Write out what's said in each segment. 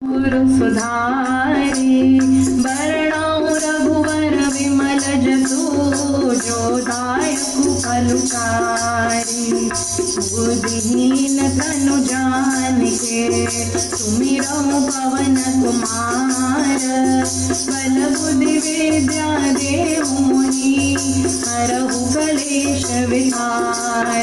गुरु सुधारी वर्णौ रघुवर विमल जसु जो दायकु फलकारी। बुद्धिहीन तनु जानिके सुमिरौ पवन कुमार। बल बुद्धि विद्या देहु मुनि हरहु कलेश विकार।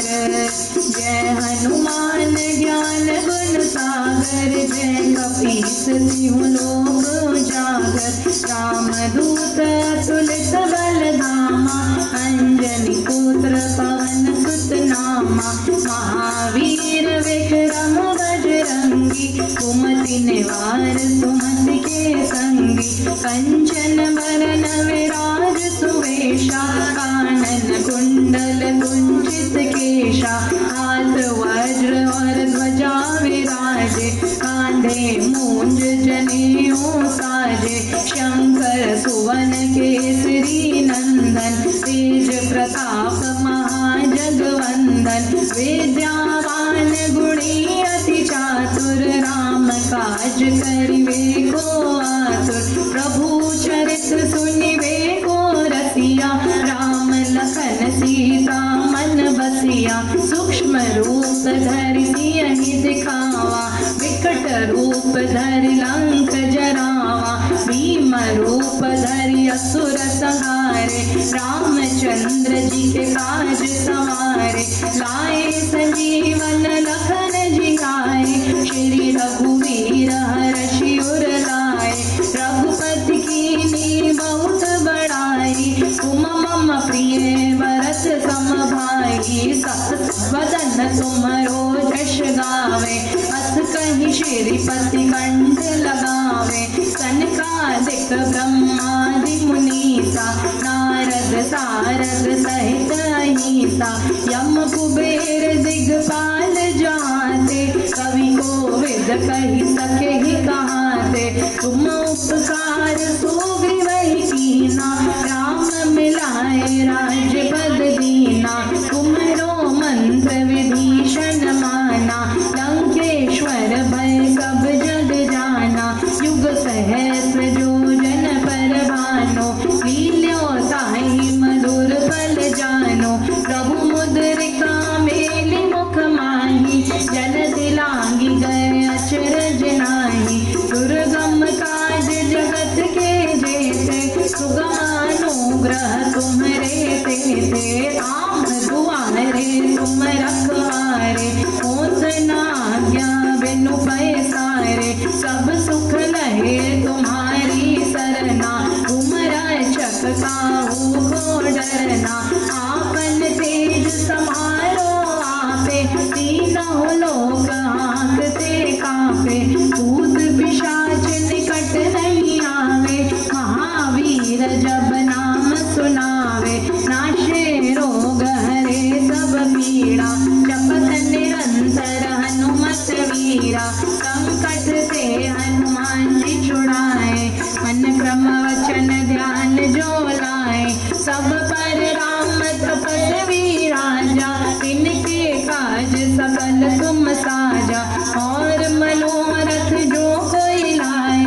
जय हनुमान ज्ञान गुण सागर जय कपीस तिहु लोक उजागर। रामदूत अतुलित बल धामा अंजनी पुत्र पवन सुत नामा। महावीर विक्रम बजरंगी कुमति निवार सुमति के संगी। कंचन बरन विराज सुवेशा कानन कुंडल कुंचित केशा। हाथ वज्र और ध्वजा विराजे कांधे मूंज जनेऊ साजे। शंकर सुवन केसरी नंदन तेज प्रताप महाजगवंदन। विद्यावान गुणी अति चातुर राम काज करिवे को आतुर। प्रभु चरित्र सुनिवे को रसिया राम लखन सीता मन बसिया। सूक्ष्म रूप धरि सियहि दिखावा विकट रूप धरि लंक जरावा। भीम रूप धरि असुर संहारे रामचंद्र जी के काज सवारे। लाए संजीवन लखन जियाए श्री रघुवीर हर्षि उर लाए। रघुपति कीन्ही बहुत बड़ाई तुम मम प्रिय भरत सम भाई। सहस वदन तुमरो जस गावे अस कहि श्रीपति कंठ लगावे। सनकादिक ब्रह्मादि मुनीसा नारद सारद सहित अहिसा। यम कुबेर दिगपाल जाते कवि कोविद कहि सकेहि कहाते। तुम उपकार सुग्रीवहि कीना राम मिलाए राज्यपद दीना। तुम्हरो मंत्र विभीषण माना लंकेश्वर भय सब जग जाना। युग सहस्र योजन पर भानो लील्यो ताहि मधुर फल जानो। प्रभु मुद्रिका मेलि मुख माहि जलधि लांघि गए अचरज नाहि। दुर्गम काज जगत के जेते सुगम अनुग्रह तुम्हरे तेते। राम दुआरे तुम रखवारे होत न आज्ञा बिनु पैसारे। सब सुख लहे तुम्हारी सरना तुम रक्षक काहू को डरना। आपन तेज समारो आपे तीनों लोक हांकते कांपे। भूत पिशाच निकट नहीं आवे महावीर जब नाम सुनावे। नाशे रोग हरे सब पीड़ा जपत निरंतर हनुमत वीरा। संकट से हनुमान जी छुड़ाए मन क्रम वचन ध्यान जो लाए। सब पर राम तपस्वी राजा इनके काज सकल तुम साजा। और मनोरथ जो कोई लाए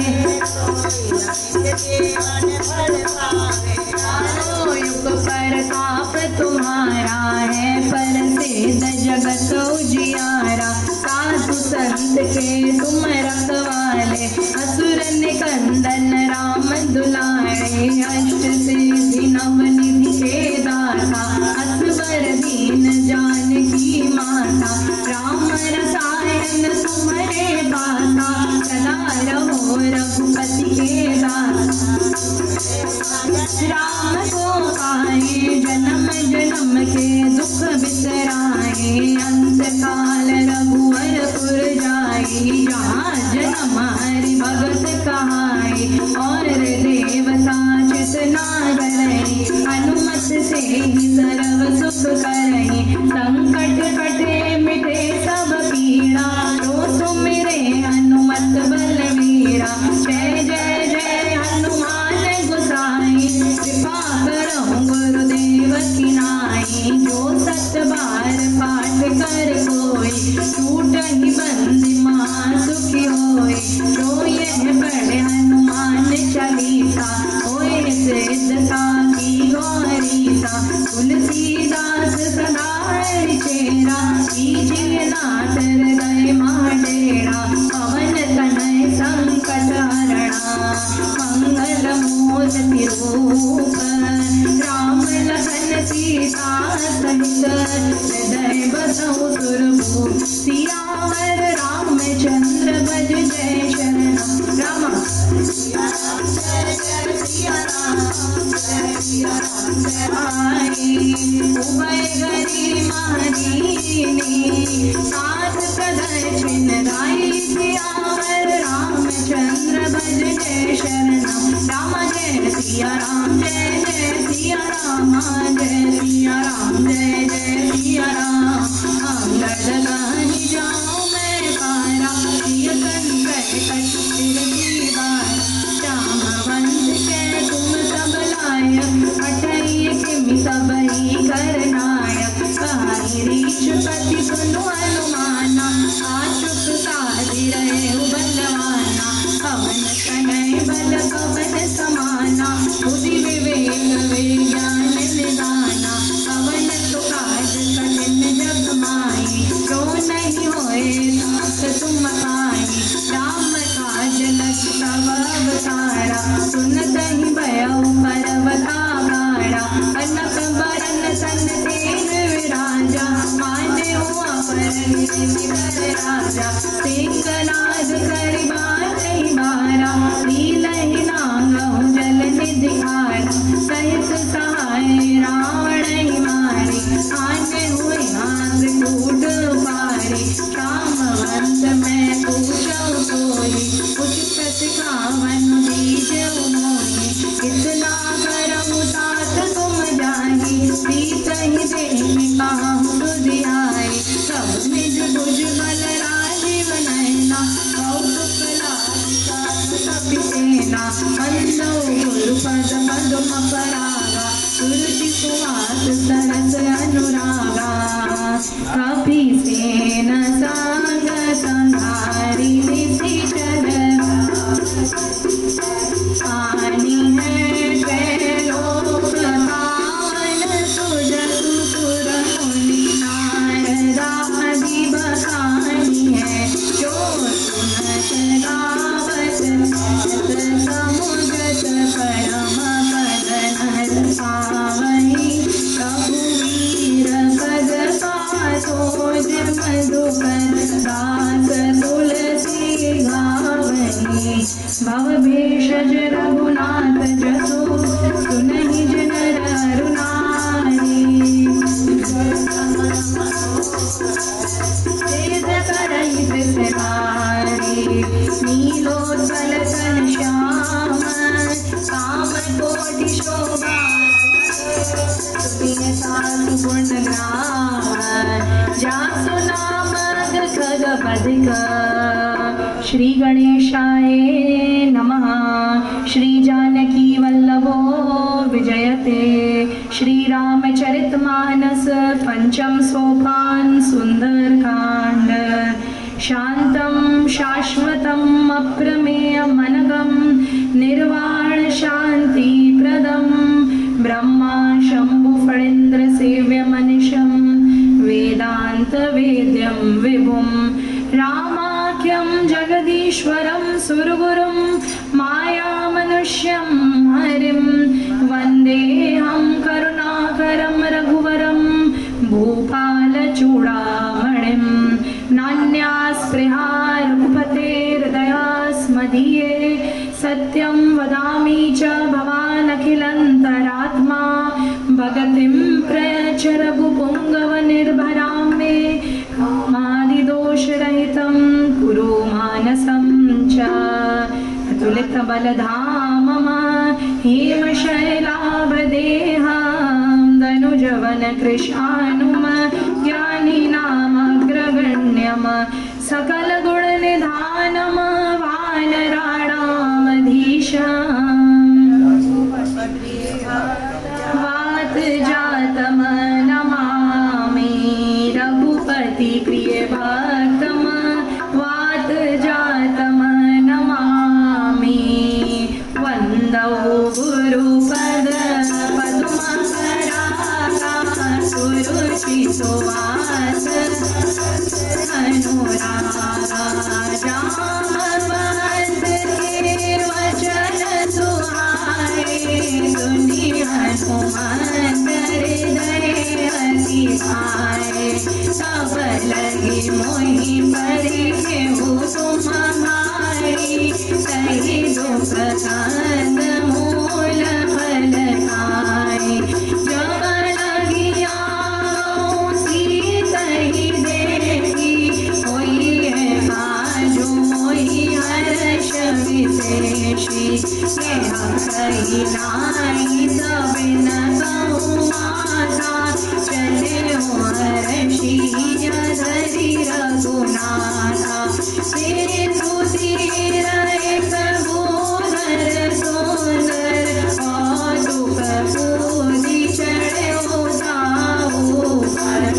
युग प्रताप तुम्हारा है प्रसिद्ध जगत उजियारा। साधु संत के तुम रखवाले असुर निकंदन राम दुलारे। अष्ट सिद्धि नव निधि के दाता असवर दीन जानकी माता। राम रसायन तुम्हारे दाता सदा रहो रघुपति के दाता। राम को पाए जन्म जन्म के दुख बिसराए। अंत काल रघुवरपुर जाए जहाँ जन्म हरि भगत कहाए। और देवता चित न डरहि हनुमत से ही सर्व सुख करहि। संकट कटे मिटे सब पीड़ा तो सुमिरे हनुमत बलवीरा। जय जय जय हनुमान गोसाई कृपा करो गुरुदेव की नाई। जो सत बार पाठ कर कोई छूटहि बंदी महासुखी होय। जो ये सिखावन बीज मोहि कितना करम तात तुम जाहि प्रीत ही देहि काहू दुधियाए सब निज भुज बल राजीव नयना कौतुक लालिका तपिसेना अंदौ गुरु पद पद्म परागा तुलसी सुहास सरस अनुरागा कपिसेन सांग संहारी निशिचर पानी है त्रैलोक पावन सुजसु सुर मुनि नारदादि बखानी है जो सुनत गावत समुद्रत परम पद नर पावहि रघुवीर पद पासो मधुकर दास तुलसी गावहि भव भेषज रघुनाथ जसो सुनहि जन नर नारी वेद करहि विसरारी नीलोत्पल तन श्याम काम कोटि शोभा तुझे साधु गुण ग्राम जासु नाम खग पदिक श्री गणेशाय नमः। श्री जानकी वल्लभो विजयते श्री रामचरितमानस पंचम सोपान सुंदरकांड शांतं शाश्वतम् अप्रमेयमनघं निर्वाण शान्तिप्रदं ब्रह्मा शंभु फणीन्द्र सेव्यमनिशं वेदान्तवेद्यं विभुं रामाख्यं जगदीश्वरं सुरगुरुं मायामनुष्यं हरिं वन्देऽहं करुणाकरं रघुवरं भूपालचूडामणिं नान्यास्पृहा रघुपतेर्दयास्मदीये सत्यं वदामि च भवानखिलन्तरात्मा भगतिं प्रयच्छ रघुपुङ्गवनिर्भरां मे कामादिदोषरहितं कुरु मानसं च अतुलितबलधामम हेमशैलाभदेहां दनुजवनकृशानुम ज्ञानिनामग्रगण्यम सकलगुणनिधानम वानराणामधीशम् वातजातं नमामि रघुपति प्रियभक्तं वातजातं नमामि वन्दौ गुरुपद पद्मकरागा सुरुचि सुवास अनुरागा जामवंत के वचन सुहाए सुनि हनुमत हृदय अति भाए सब लगी मोहि परिखेहु तुम भाई सही दुख कंद मूल फल खाए जब लगी आओ सीतहि देखी होई है बाजू मोहि हर्ष विशेषी कही नाई तब न कहूँ माता चले हर्षि धरि रघुनाथा तेरे सुधीर एक बोधर सुंदर कौतुक पूजी चढ़े उदाऊ बार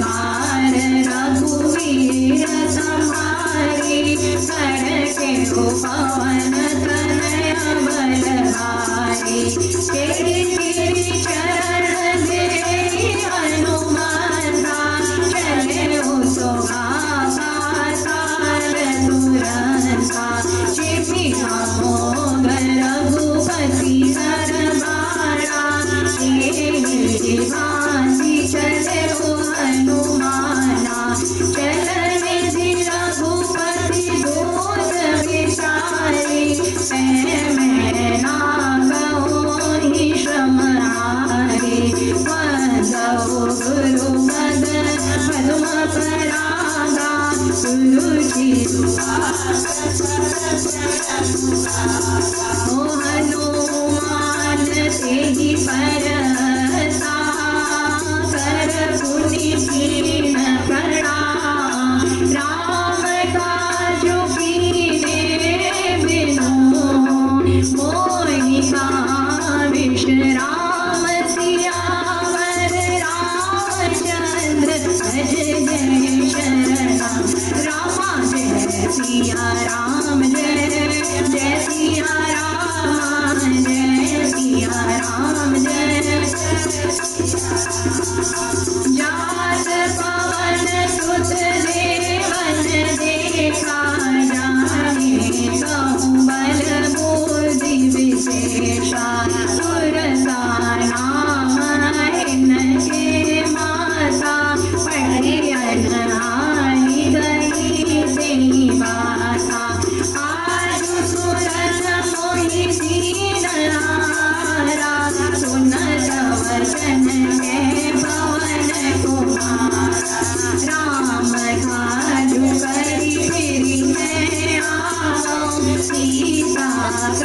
बार रघुवीर तुम्हारी करके पवन तनय बलहारी तेरी तेरी चरण दे हनुमंता चले तो आकाशार तुरंता चिपी मोग रघुपति दरबारा तेरी भांति चले हनुमाना चलन रघुपति दूत विचारी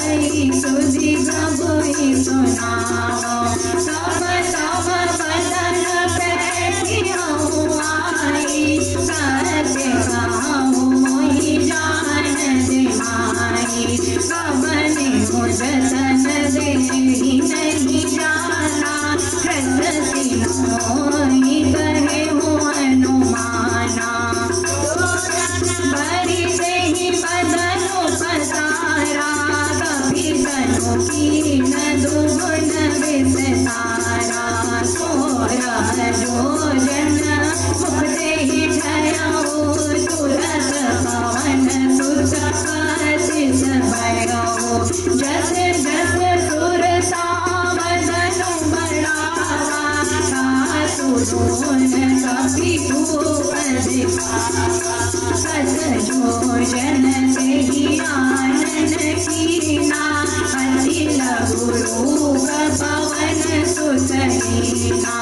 कई सुधि प्रभु ही सुनाओ। सब सब बदन बैठियो आई, सत्य कहूँ मोहि जान दिमाई। कबने मुझ तन देहि नहीं जाना, प्रकृति मोहि कहे हो अनुमाना। बरी से ही बदन पसारा, कभी तनु कीन दुगुन विस्तारा। सोरह जोजन मुख से ही झयाओ, तुरत पवन सुत पतित भयो। जस जस सुर सावदनु बढ़ावा, सासु धून कपि धूप दिखावा। सत जोजन से ही आनन कीना, अति लघु रूप पवन सुत लीना।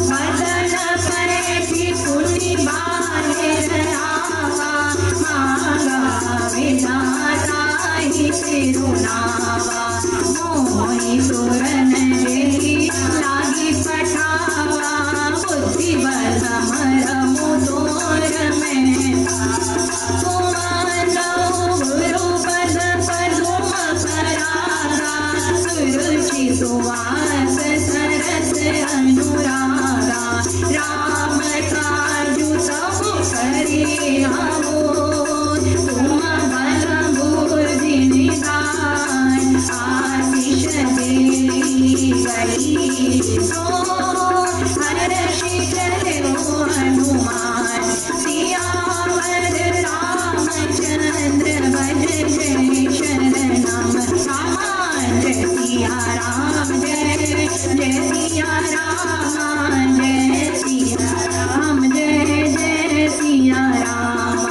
वदन पैठि पुनि बाहिर आवा, मांगा विधाता ही सिरुनावा। मोहि सुरन जेहि लागी पठावा, बुद्धि बल मरमु तोर में। गुरु पद पदुम परागा, सुरुचि सुवास सरस अनुरागा। राम काजु सब करि हमो, तुम बल बुद्धि निधान। आशीष देहि गई सो, हर्षि चलो हनुमान। सियावर रामचंद्र भज जय शरणम। राम जय सिया राम, जय जय सिया राम, जय सिया राम, जय जय सिया राम।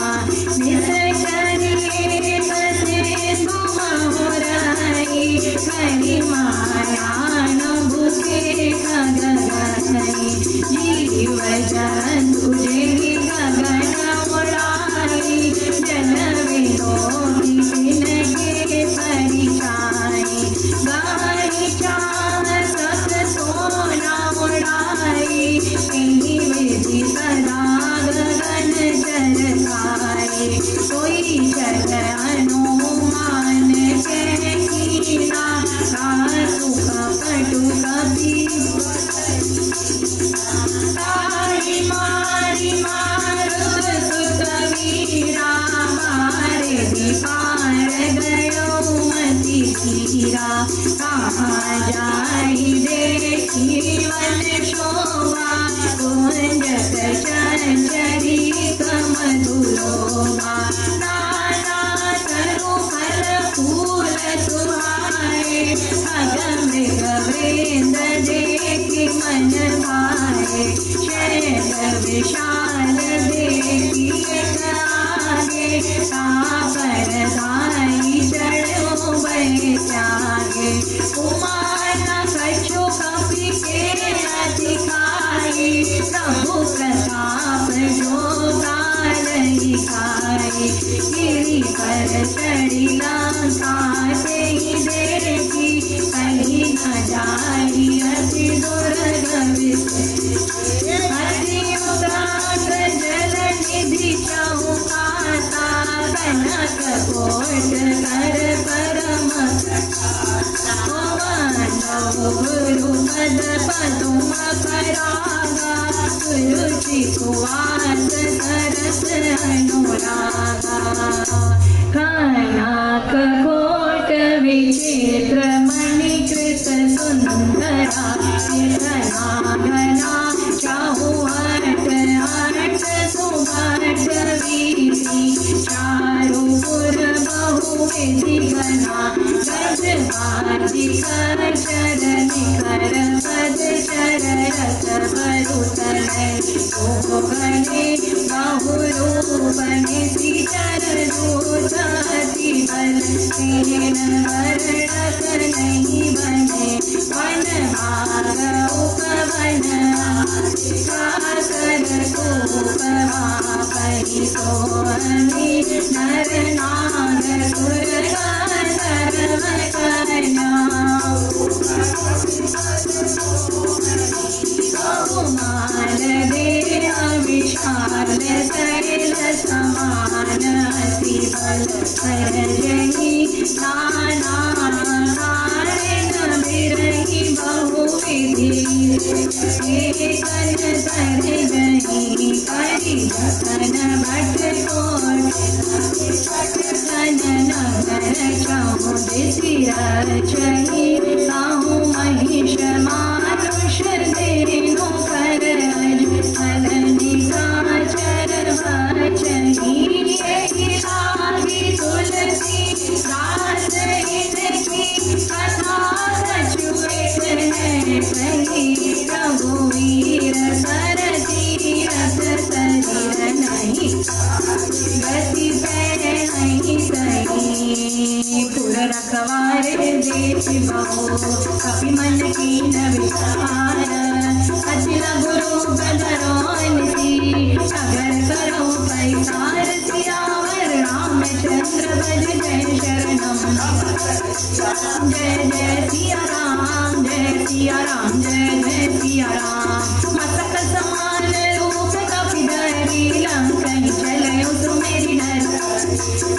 निश्चरिए बसे तुम होरई, करि मायान भूखे खगगई। जीव जंतु जेहि गगन उड़ाई, जन विलोकी तिनके परिछाई। गाई चाह सत सोना उड़ाई, एहि विधि सदा गगन चरकाई। सोई जग हनुमान के कीना, सासु कपटु कपि ताहि मारि मारुत सुत वीरा। मारे दीपार गयो मति धीरा, कहाँ जाई देखी वन शोभा। कुंजक चंचरी कमधुलोभा, नाना तरु फल फूल सुहाए। खग मृग वृंद देखि मन भाए, शैल विशाल देखि एक आगे। तापर धाई चढ़ो बैठागे, कुमार कछु कपि के अधिकाई। प्रभु प्रताप जो कालहि खाई, गिरि पर चढ़ी लंका से ही देखी। कहीं न जाई अति दुर्गम से, अति उदास जल निधि चौकाता। कनक कोट कर परम गुरु पद पदुम परागा, सुरुचि सुवास सरस अनुरागा। कनक कोट विचित्र मणिकृत सुंदरा, घना घना चाहु हट हट सुभट वीसी। चारु पुर बहु विधि घना, गज बाजी कर चरण कर पद चर रथ भरुतलै। ओ गणे बहु रूप निधि चर दूत, अति बल सेन वर्णक नहीं बने। वन भाग उपवन साकर कूप वापहि सोहनि। नर नाग सुर गंधर्व नाना कारण बिरही बहुविधि एक तर गई करी जतन भट कोट तन नगर चौदिसी रचही साहू महिष मानुष देनु कर चर बचही यही लागी तुलसी दास इनकी कथा सचुत है सही रघुवीर सर तीरथ शरीर नहीं गति पे नहीं सही पुर रखवारे देश बहु कपि मन की न विचार अचिल गुरु बदरोनिसी अगर करो पैसार सियावर रामचंद्र भज जय शरणम जय जय सिया राम जय सिया राम जय जय सिया राम मस्तक समान रूप कपिधरी लंकन चले सुमेरी नर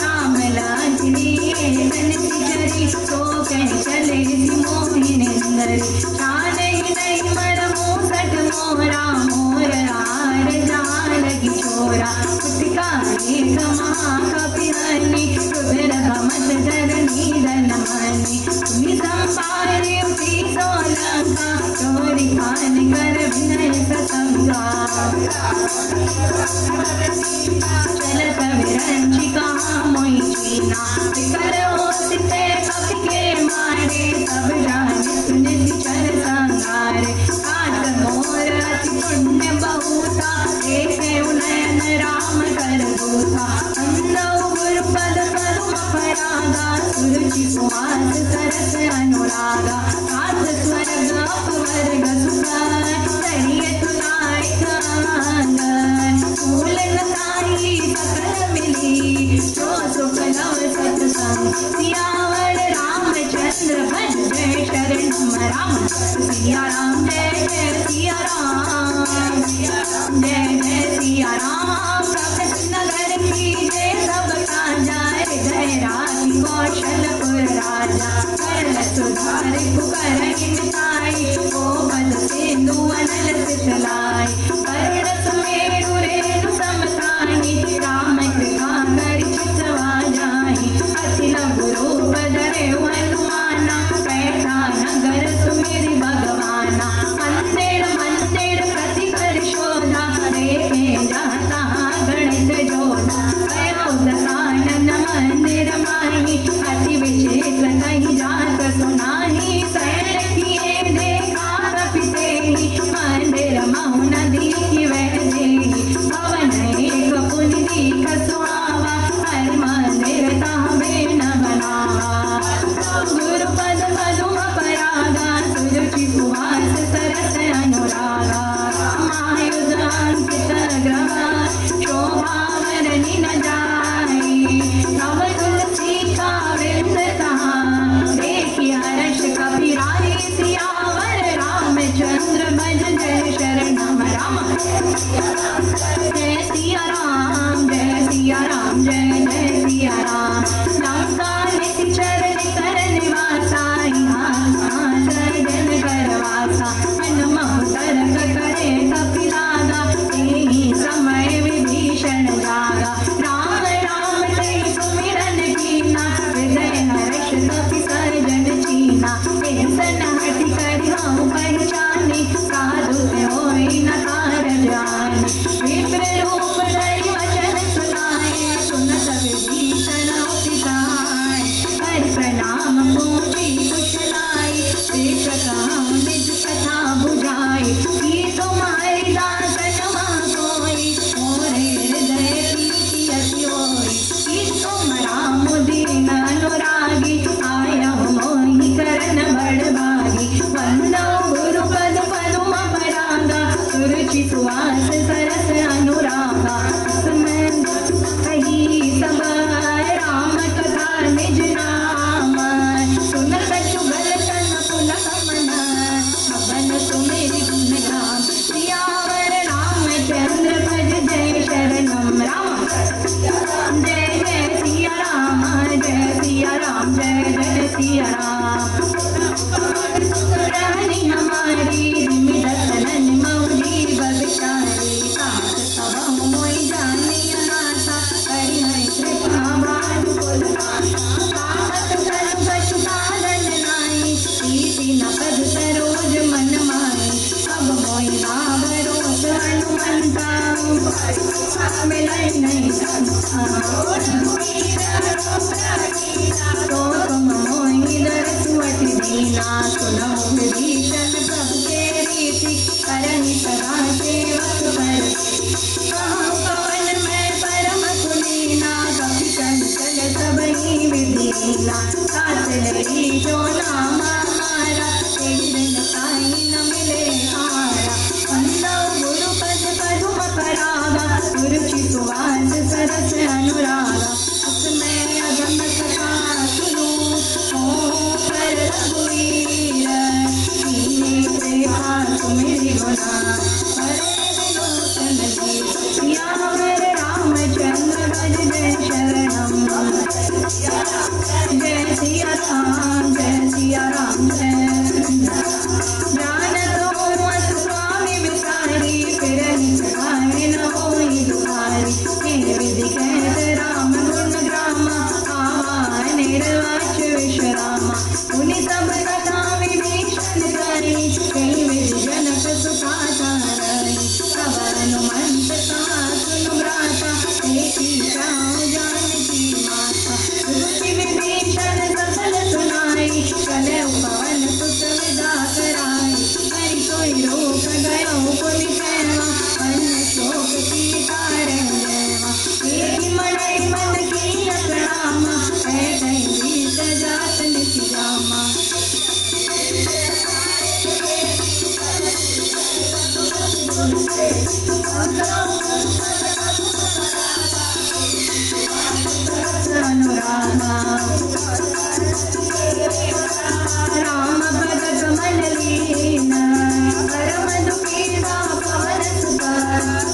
राम लांछनी चरी तो कह चले मोहिनेंद्र शान ही नहीं मरमो सट मोरा मोर आर जाल किशोरा पुटिका एक महाकपिहनी रुद्र भमत धरणी धनमणि तुम्ही संपारे उठी सोलंका चोरी खान कर विनय सतंगा चलत विरंचिका मोई चीना विकर होते कपि के मारे सब जाने सुने चल संगारे काट मोर अति पुण्य बहुता देखे उनयन राम कर दूता अंदो गुरुपद पदुम परागा सुरुचि सुहास सरस अनुरागा कात स्वर्ग अपवर्ग सुख करिय तुलाय कांगन फूल नसाई सकल मिली जो सुख लव सत्संग सियावर रामचंद्र भज जय शरणम राम सिया राम जय जय सिया राम जय जय सिया राम प्रकट नगर की जय सबका जाय जय रानी कौशलपुर राजा करल सुधार कुकर मिटाई ओ बल सिंधु अनल सितलाई करुण सुमेरु रेणु समताई राम कृपा करि चितवा जाई अखिल गुरु बदरे हनुमाना बैठा नगर सुमेरि भगवाना मंदिर मंदिर प्रति कर शोधा देखे जाता गणित जोधा भयो दसानन मंदिर माही अति विचित्र कहीं जात सुनाही सैर किए देखा कपिते मंदिर महु नदी की वह देही पवन एक पुन दीख सुहावा हर मंदिर ताबे न बनावा गुरुपद पदुम परागा सुरुचि सुहास सरस अनुरागा मायुध अंकित ग्रह शोभावरनि न जाई तव तुलसी का वृंद कहा देखी हर्ष कपिरारी सियावर रामचंद्र भज जय शरणम राम जय सिया राम जय सिया राम जय जय सिया राम लंका निश्चर कर निवासा यहाँ सर्जन करवासा हनुमत तरक करे कपिलागा तेहि समय विभीषण जागा राम राम जय सुमिरन कीना हृदय हर्ष कपि सर्जन चीना सन हटि करि हऊँ पहचानी साधु होई न कार जानी विप्र मीना साथ लड़ी जो नाम हमारा तेरे बिन काई न मिले हारा वंदो गुरु पद पदुम परागा गुरुचि सुवास सरस अनुरागा उसमें अगम सखा सुनो ओ पर रघुवीर कीने कृपा तुम्हारी गुना हरे विलोचन जी सियावर रामचंद्र भज जय शरणम जय सिया राम जय सिया राम जानतो मत स्वामी विचारी फिर हितकारी न होई दुखारी हे विधि कहत राम गुण ग्रामा आवा निर्वाच विश्रामा उनि सब कथा विभीषण करी कई विधि जनक सुखा तारई सब हनुमंत कहा सुनु भ्राता एकी जाओ जानकी माता रुचि विभीषण सकल सुनाई कलौ पवन सुत विदा कराई हरि सोई रोक गयो पुनि कहवा अन्न शोक की कारण जयवा एकी मड़ई मन की प्रणामा है कहीं बीत जात निति जामा अनुरागा राम पद कमल लीना परम दुखीदा पवन सुता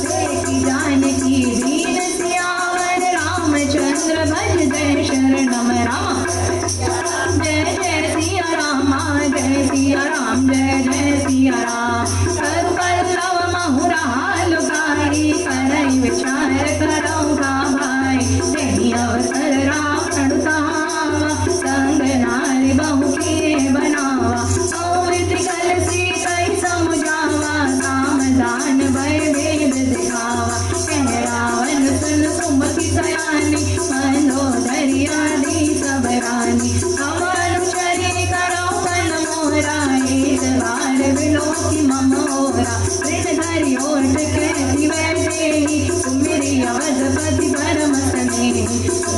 देखी जानकी दीन सियावर रामचंद्र भज जय शरणम राम जय जय सिया राम जय सिया राम जय जय सिया राम कर पल्लव महुरा लुगाई करई विचार करौ का भाई तेहि अवसर राम प्रणुतावा संग नारी बहु के बनावा अमृत कलसी कई समुझावा सामदान भय भेद दिखावा कह रावण सुन सुमति सयानी मंदोदरिया दी सब रानी अनुचरी करो मन मोरा एक बार विलोकी ममोरा ऋण धरि ओट कहती वैसे तुमरी अवधपति परम स्नेही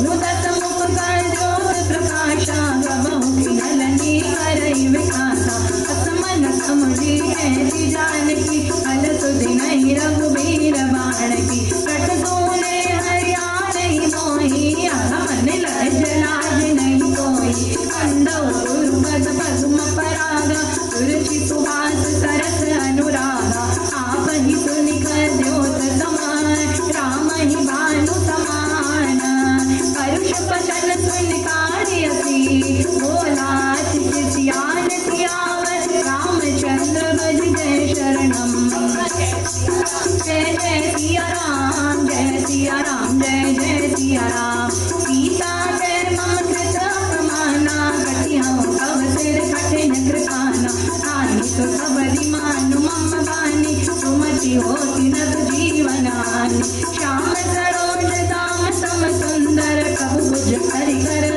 मुदत मुख कर ज्योत प्रकाशा प्रभु की नलनी करई विकासा असमन समुझी ऐसी जानकी फल सुधि नहीं रघुबीर बाण की कट सोने हरियाणई मोही अगमन लज लाज नहीं कोई कंदौ गुरु पद पद्म परागा तुलसी सुहास सरस अनुरागा आप ही सुनिकर द्योत समान राम ही भानु समान करुष पचन सुन कार्यसी बोला सियान सियावर रामचंद्र भज जय शरणम जय जय सिया राम जय सिया राम जय जय सिया राम सीता जय मम कृत अपमाना कटियां कव सिर कठिन कृपाना आई तो सबरी मानु मम बानी सुमति होती नव जीवन हानि श्याम सरोज दाम सम सुंदर कबु भुज हरि कर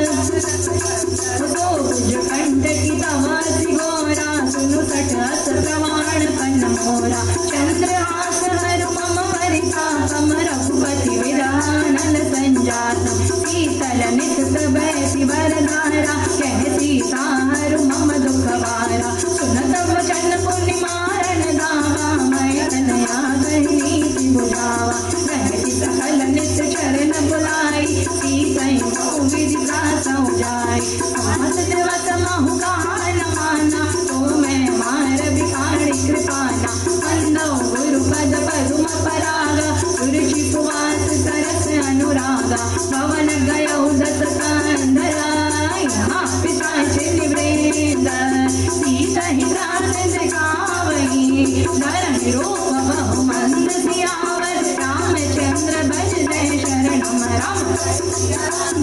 तो भुज कंठ की तवासी गोरा सुनु सठ अस प्रमाण पन मोरा चंद्रहास हरु मम वरिता कम रघुपति विधानल संजातम शीतल नित बैसी वरधारा कह सीता हरु मम दुख वारा सुनत वचन पुनि मारन दावा मैं कन्या गही बुझावा रहती सकल नित चरण बुलाई सीतई बहु विधि प्रासौ जाय पाँच दिवस महु गान माना तो मैं मार भिखारी कृपाना वंदौ गुरु पद पद्म परागा गुरुचि सुवास सरस अनुरागा भवन गयौ दस कंधरा यहाँ पिता चिन्ह वृंद सीता ही प्राण दिखावही धरण रूप बहु मंद सियावर रामचंद्र भज जय शरणम राम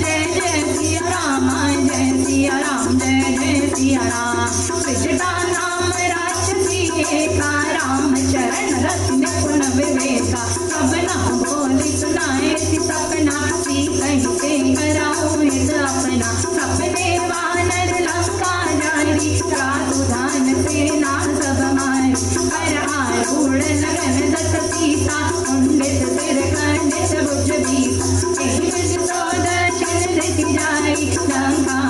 जय जय सिया राम जय सिया राम जय जय सिया राम विजटा नाम राक्षसी एका राम चरण रत्न गुण विवेका सब नाम बोली सुनाए सपना सी कहीं से कराओ हित अपना सपने वानर लंका जारी साधुधान सेना सब मारी हर आरूढ़ लगन दस सीता उंडित सिर खंडित भुज दीप एक सोदर चिन्ह दिख जाई लंका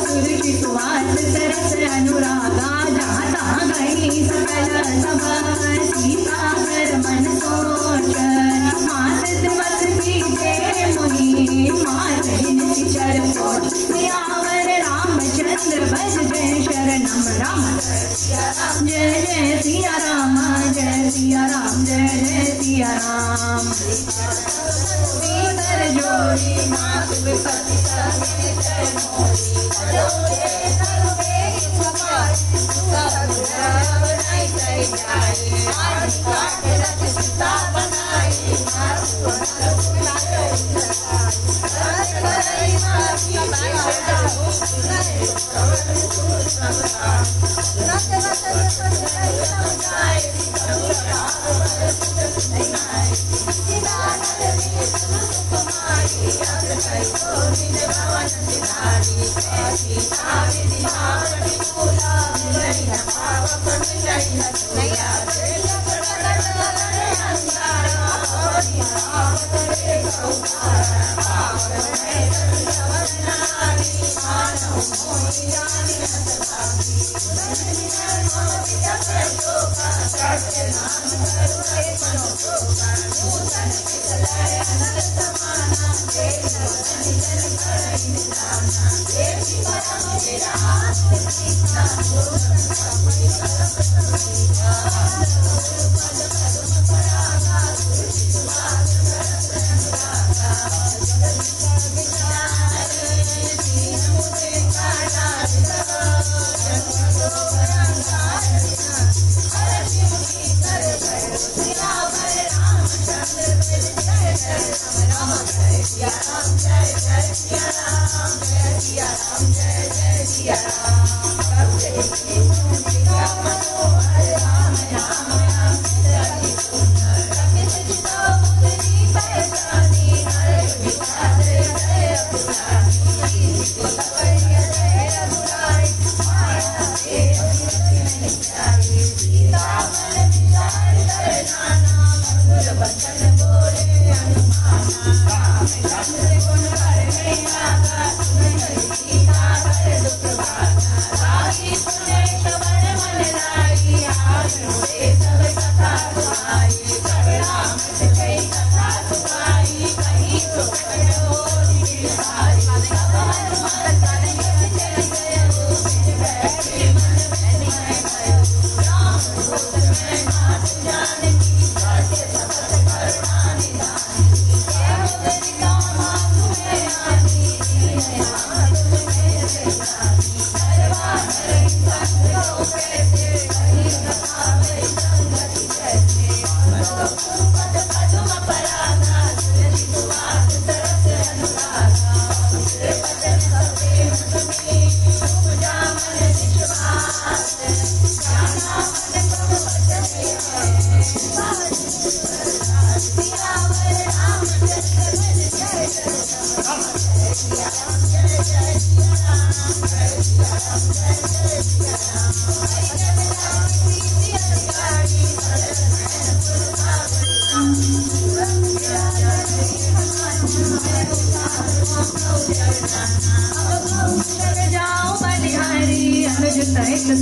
सुरुचि सुवास सरस अनुरागा जहाँ तहाँ गई सकल सभा सीता कर मन सोच मात त्रिवत कीजे मोहि मात निश्चर कोट सियावर रामचंद्र भज जय शरणम राम जय जय सिया राम जय सिया राम जय जय सिया राम सीकर जोड़ी नाथ विपत्ति सगे जय मोरी जोड़े सर्वे समाज सब बनाई जय जाए आज काट रच सीता बनाई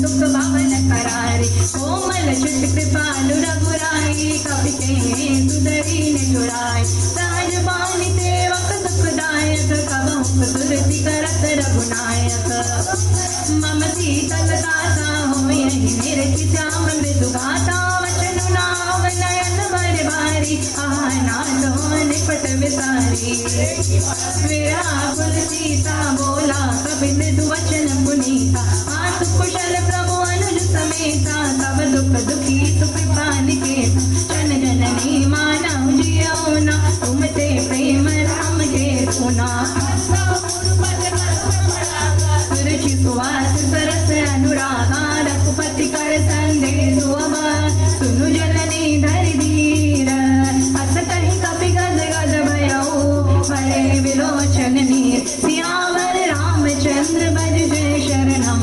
सुख भवन करारी कोमल चित कृपालु रघुराई कपि के सुधरी ने चुराई सहज बानी सेवक सुखदायक कबहु दुर्ति करत रघुनायक मम शीतल दाता हो यही मेरे श्याम मृदु गाता वचन नाम नयन भर भारी आना तो निपट विसारी विराकुल सीता बोला कभी मृदु वचन पुनीता आतु कुशल प्रभु अनुज समेता तब दुख दुखी सुकृपा निकेता जन जननी मानव जियो ना तुम ते प्रेम राम के सुना सुरुचि सुवास सरस अनुरागा रघुपति कर संदेश सुनु जननी धरि धीर अस कहि कपि गद गद भयो भरे विलोचन नीर सियावर रामचंद्र भज जय शरणम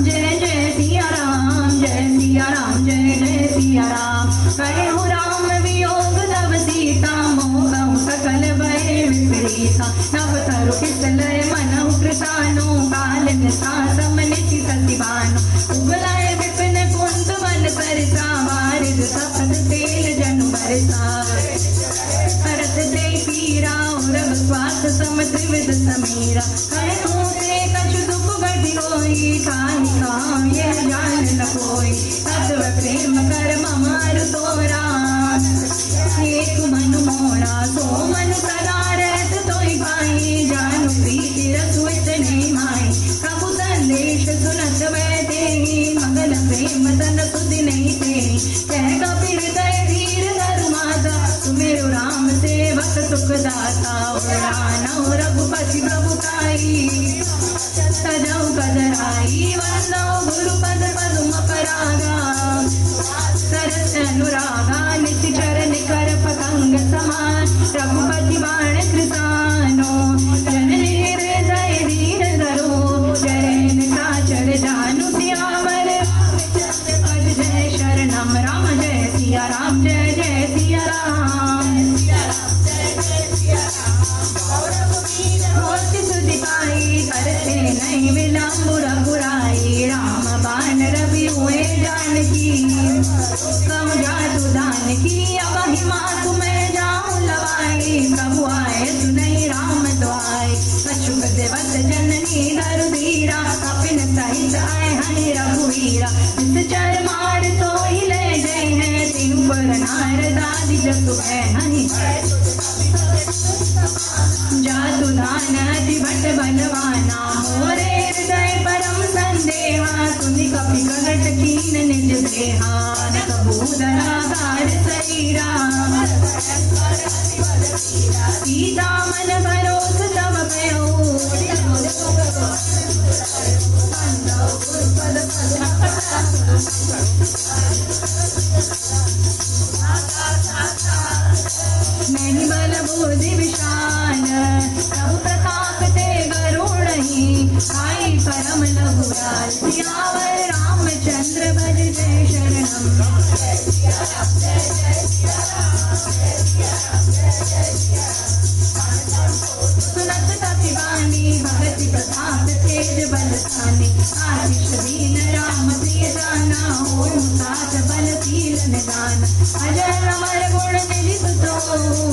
जय जय सिया राम जय सिया राम जय जय सिया राम कहे राम वियोग तब सीता मोह सकल भय विपरीत लीसा नव तरु फिसलय मनहु कृतानो कालन सा समनिति सतिवानो उबलाय विपिन कुंद वन सरसा वारिद सपत तेल जनु बरसा करत दे पीरा उरव स्वास सम त्रिविध समीरा कहूँ ते कछु दुख बढ़ी होई काहि कहाँ ये जान न कोई तत्व प्रेम कर ममारु तोरा एक मनु मोरा सो मनु सदा रहत तोई भाई जानु प्रीति रसु इतने माई प्रभु संदेश सुनत बैठे मगन प्रेम तन सुधि नहीं थे कह कपिल हृदय धीर धरु माता सुमेरु राम सेवक सुखदाता रानौ रघुपति प्रभुताई सजौ कदराई वंदौ गुरुपद पदुम परागा सरस अनुरागा नित्य चरण कर पतंग समान रघुपति बाण कृतानो जननी हृदय धीर धरो चरण साचर जानु सियावर पद जय शरणम राम जय सिया राम जय जय सिया राम सुदिपाई करते नहीं विलम्ब रघुराई राम बाण रवि हुए जानकी कम जातु दान की अब हिमा तुम्हें जाऊं लवाई प्रभु आए सुनई राम द्वाई कछुक देवत जननी धरुधीरा कपिन सहित आए हरि रघुवीरा इस चर मार तो ही ले जय है तीन पर नारदादि जसु है हनि जातु दान अति भट बलवाना मोरे हृदय परम संदेहा सुनि कपि कहट कीन निज देहा न कबूदरा गार शरीरा सीता मन भरोस तब भयो नहीं बल बुद्धि विशाल प्रभु प्रताप ते गरुड़हि आई परम लघुराल सियावर रामचंद्र भज जय शरणम सुनत कपिवानी भगति प्रताप तेज बलशानी आशीष दीन राम प्रिय जाना हो साथ बल शील निदान अजर अमर गुण निधि सुतो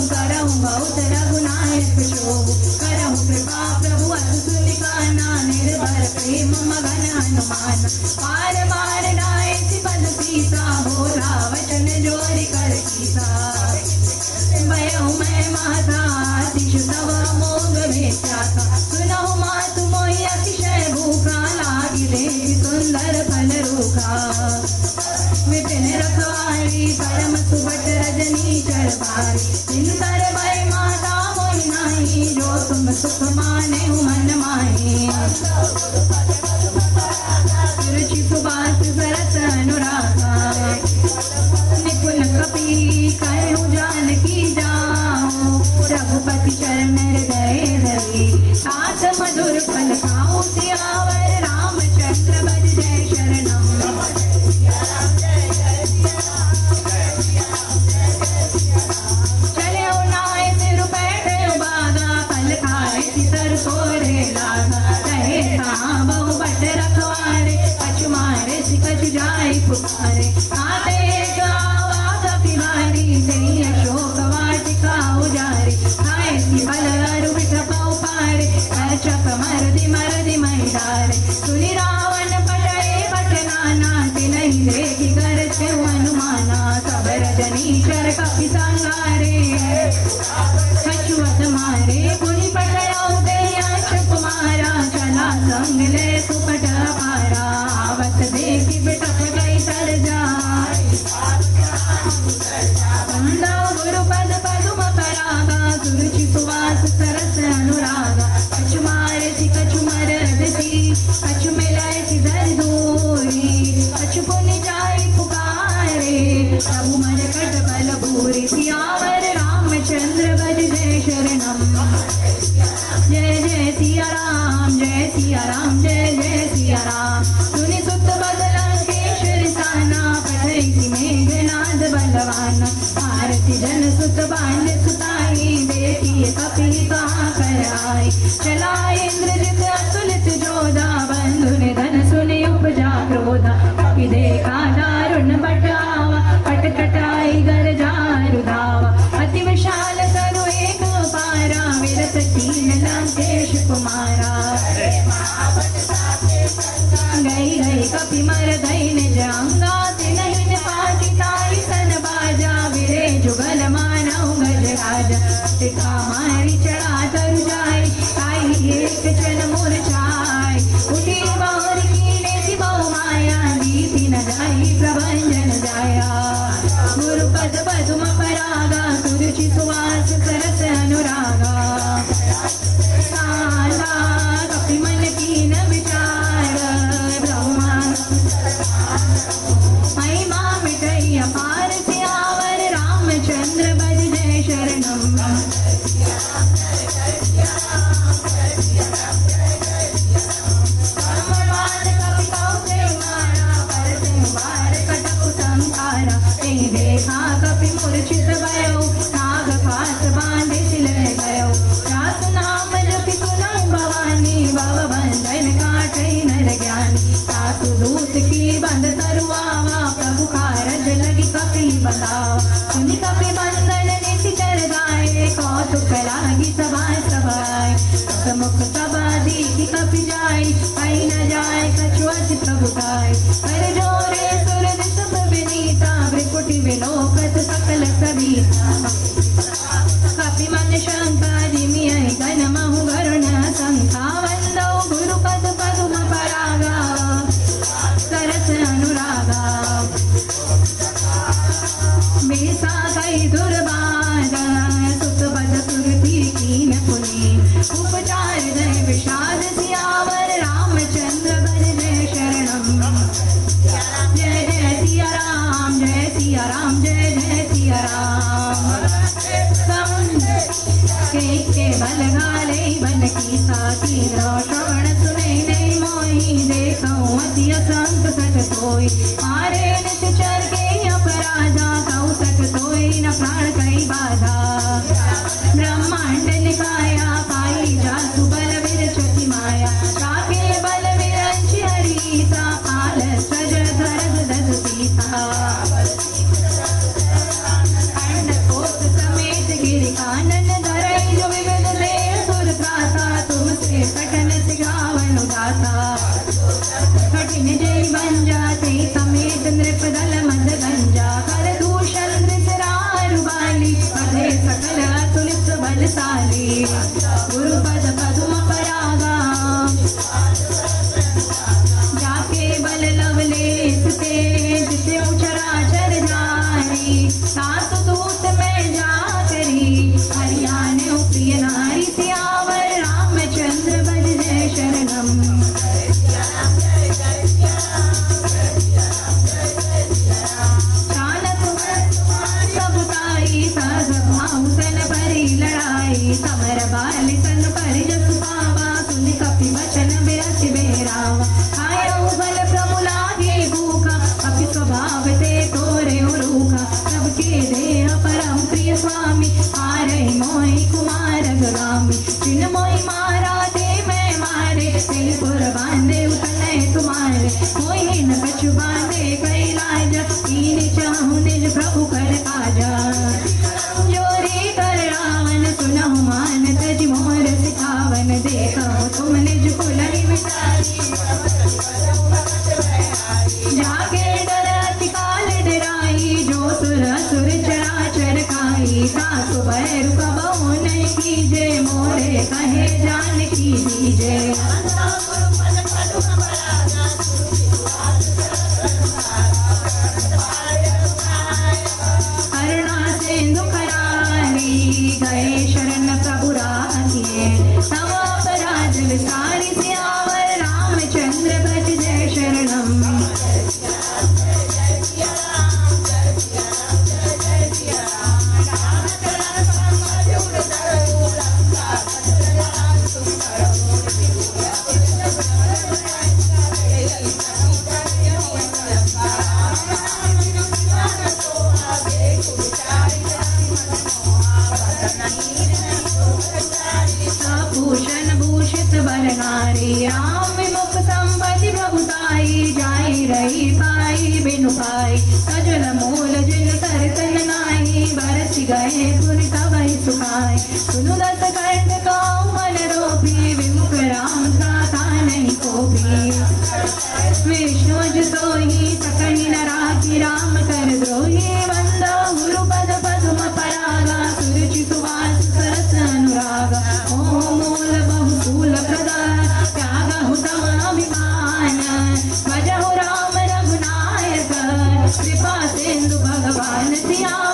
करहु बहुत रघुनायक शो करहु कृपा प्रभु असुलिकाना निर्भर प्रेम मगन हनुमान पार बार नाय पद सीता भोला वचन जोरि कर सीता भयउ मैं माता अतिशु तव मोग भेचाता सुनहु मातु मोहि अतिशय भूखा लागी देवी सुंदर फल रूखा विपिन रखवारी परम सुभट रजनी चरवारी चिंतर भय माता मोहि नाही जो तुम सुख माने मन माही रुचि सुबास सरस अनुरागा निपुण कपि कहु जानकी जाओ रघुपति चरण हृदय धरि साथ मधुर फल खाओ सियावर रामचंद्र भज जय शरणम चले उनाए सिर बैठे बागा फल खाए सितर सोरे लागा कहे कहाँ बहु बट रखवारे कछु मारे कछु जाए पुकारे आते गावा कपिवारी दई अशोक वाटिका उजारे खाए सी फल अरु बिठ पाऊ पारे चक मरदी महिदारे सुनि रावण पटए पटनाना तिनहि देखि कर छे हनुमाना सब रजनी चर कपि संगारे कछुअत मारे पुनि पटयाऊ दे कुमारा चला संग ले सुपट पारा आवत देखि बिटप गई तर जाय गुरुपद पदुम परागा सुरुचि सुवास सरस अनुरागा कछु मारे थी कछु मरदसी कछु मिलाए थी धर दूरी कछु पुनि जाए पुकारे प्रभु मन कट बल भूरी सियावर रामचंद्र भज जय शरणम जय जय सिया राम जय सिया राम जय जय सिया राम सुनि सुत बदला केशर साना पठई मेघनाद बलवान जान आरती जन सुत बांध सुताई देखिए कपि कहाँ कर आई चला इंद्रजित अतुलित जोधा बंधु ने धन सुनि उपजा क्रोधा कपि देखा दारुण बटावा पट कटाई गर जारु धावा अति विशाल तरु एक पारा विरत कीन लंकेश कुमारा गई गई कपि मर गई निज अंगा तिनहिन पाति ताई सन बाजा विरे जुगल मानव गज राजा टिका मारी चढ़ा तरु जाय ताई एक चन मूर्छाय उठी बाहर कीने सिबहु माया दीति न जाई प्रभंजन जाया गुरु पद पदुम परागा सुरुचि सुवास सरस अनुरागा साला कपि मन कीन विचार महिमा मिटई अपार सियावर रामचंद्र भज जय शरणम देखा कपि मूर्छित भयो नाग फास बांधे सिलय भयो रास नाम जपि सुनौ भवानी भव बंधन काटै नर ज्ञानी सासु दूत की बंद तरुआवा प्रभु कारज लगी कपि बताओ सुनि कपि बंधन निशिचर गाए कौतुक लागी सभा सभाय मुख सभा देखी कपि जाय कहीं न जाय कछुअत प्रभु काय कर जोरे सुर सब विनीता भ्रिकुटि विलोकत सकल सबीता कपि मन शंका जिमि गण महु गरुण शंका वंदौ गुरु पद पदुम परागा सरस अनुरागा बेसा कई दुर्बागा सुत पद सुरति कीन पुनि उपचार जय विषाद सियावर रामचंद्र भज जय शरणम जय जय सिया राम जय सिया राम जय जय सिया राम के बल घाले बन की साथी श्रवण सुने नहीं मोही देखो अति असंत सठ सोई मारे नित चर के अपराधा कौ सठ सोई न प्राण कई बाधा ब्रह्मांड निकाया पाई जासु बल विरचति माया राखे बल विरंचि हरीसा पाल सज धरद दद सीता कोट समेत गिरि कानन धरई जो विविध देव सुर त्राता तुमसे कठन सिखावन उदाता कठिन जय बन जाते समेत नृप दल मद गंजा कर दूषण धृतरारु बाली पदे सकल अतुलित बलशाली गुरु पद पदुम परागा जाके बल लवलेश तेज त्यों चराचर जारी सासु दूत में जा करी हरियाणा प्रिय नारी सियावर रामचंद्र भज जय शरणम सन परी लड़ाई समर बाल सन पर जस पावा सुनि कपि वचन बिरति बेरावा आयो बल प्रमुलागे भूखा कपि स्वभाव ते तोरे रूखा सबके देह परम प्रिय स्वामी आरे मोहि कुमार गामी जिन मोहि मारा ते मैं मारे तेल पुर बांधे उतने तुम्हारे मोहि न कछु बांधे कई लाज तीन चाहु निज प्रभु कर काजा जोरी कर रावण सुनहु मान तज मोर सिखावन देखो तुम निज कुलहि विचारी जाके डर अति काल डराई जो सुर असुर चराचर खाई सासु बैरु कबहु नहीं कीजे मोरे कहे जान की दीजे करुणा रच गए पुर तब ही सुखाए सुनु दस कंठ का मन रोपी विमुख राम था नहीं कोपी विष्णु सोही सकनि न राखी राम कर द्रोही वंदा गुरुपद पद्म परागा सुरुचि सुवास सरस अनुरागा ओम मूल बहुफूल प्रदान त्याग हुतम अभिमान भजहु राम रघुनायक कृपा सिंधु भगवान सिया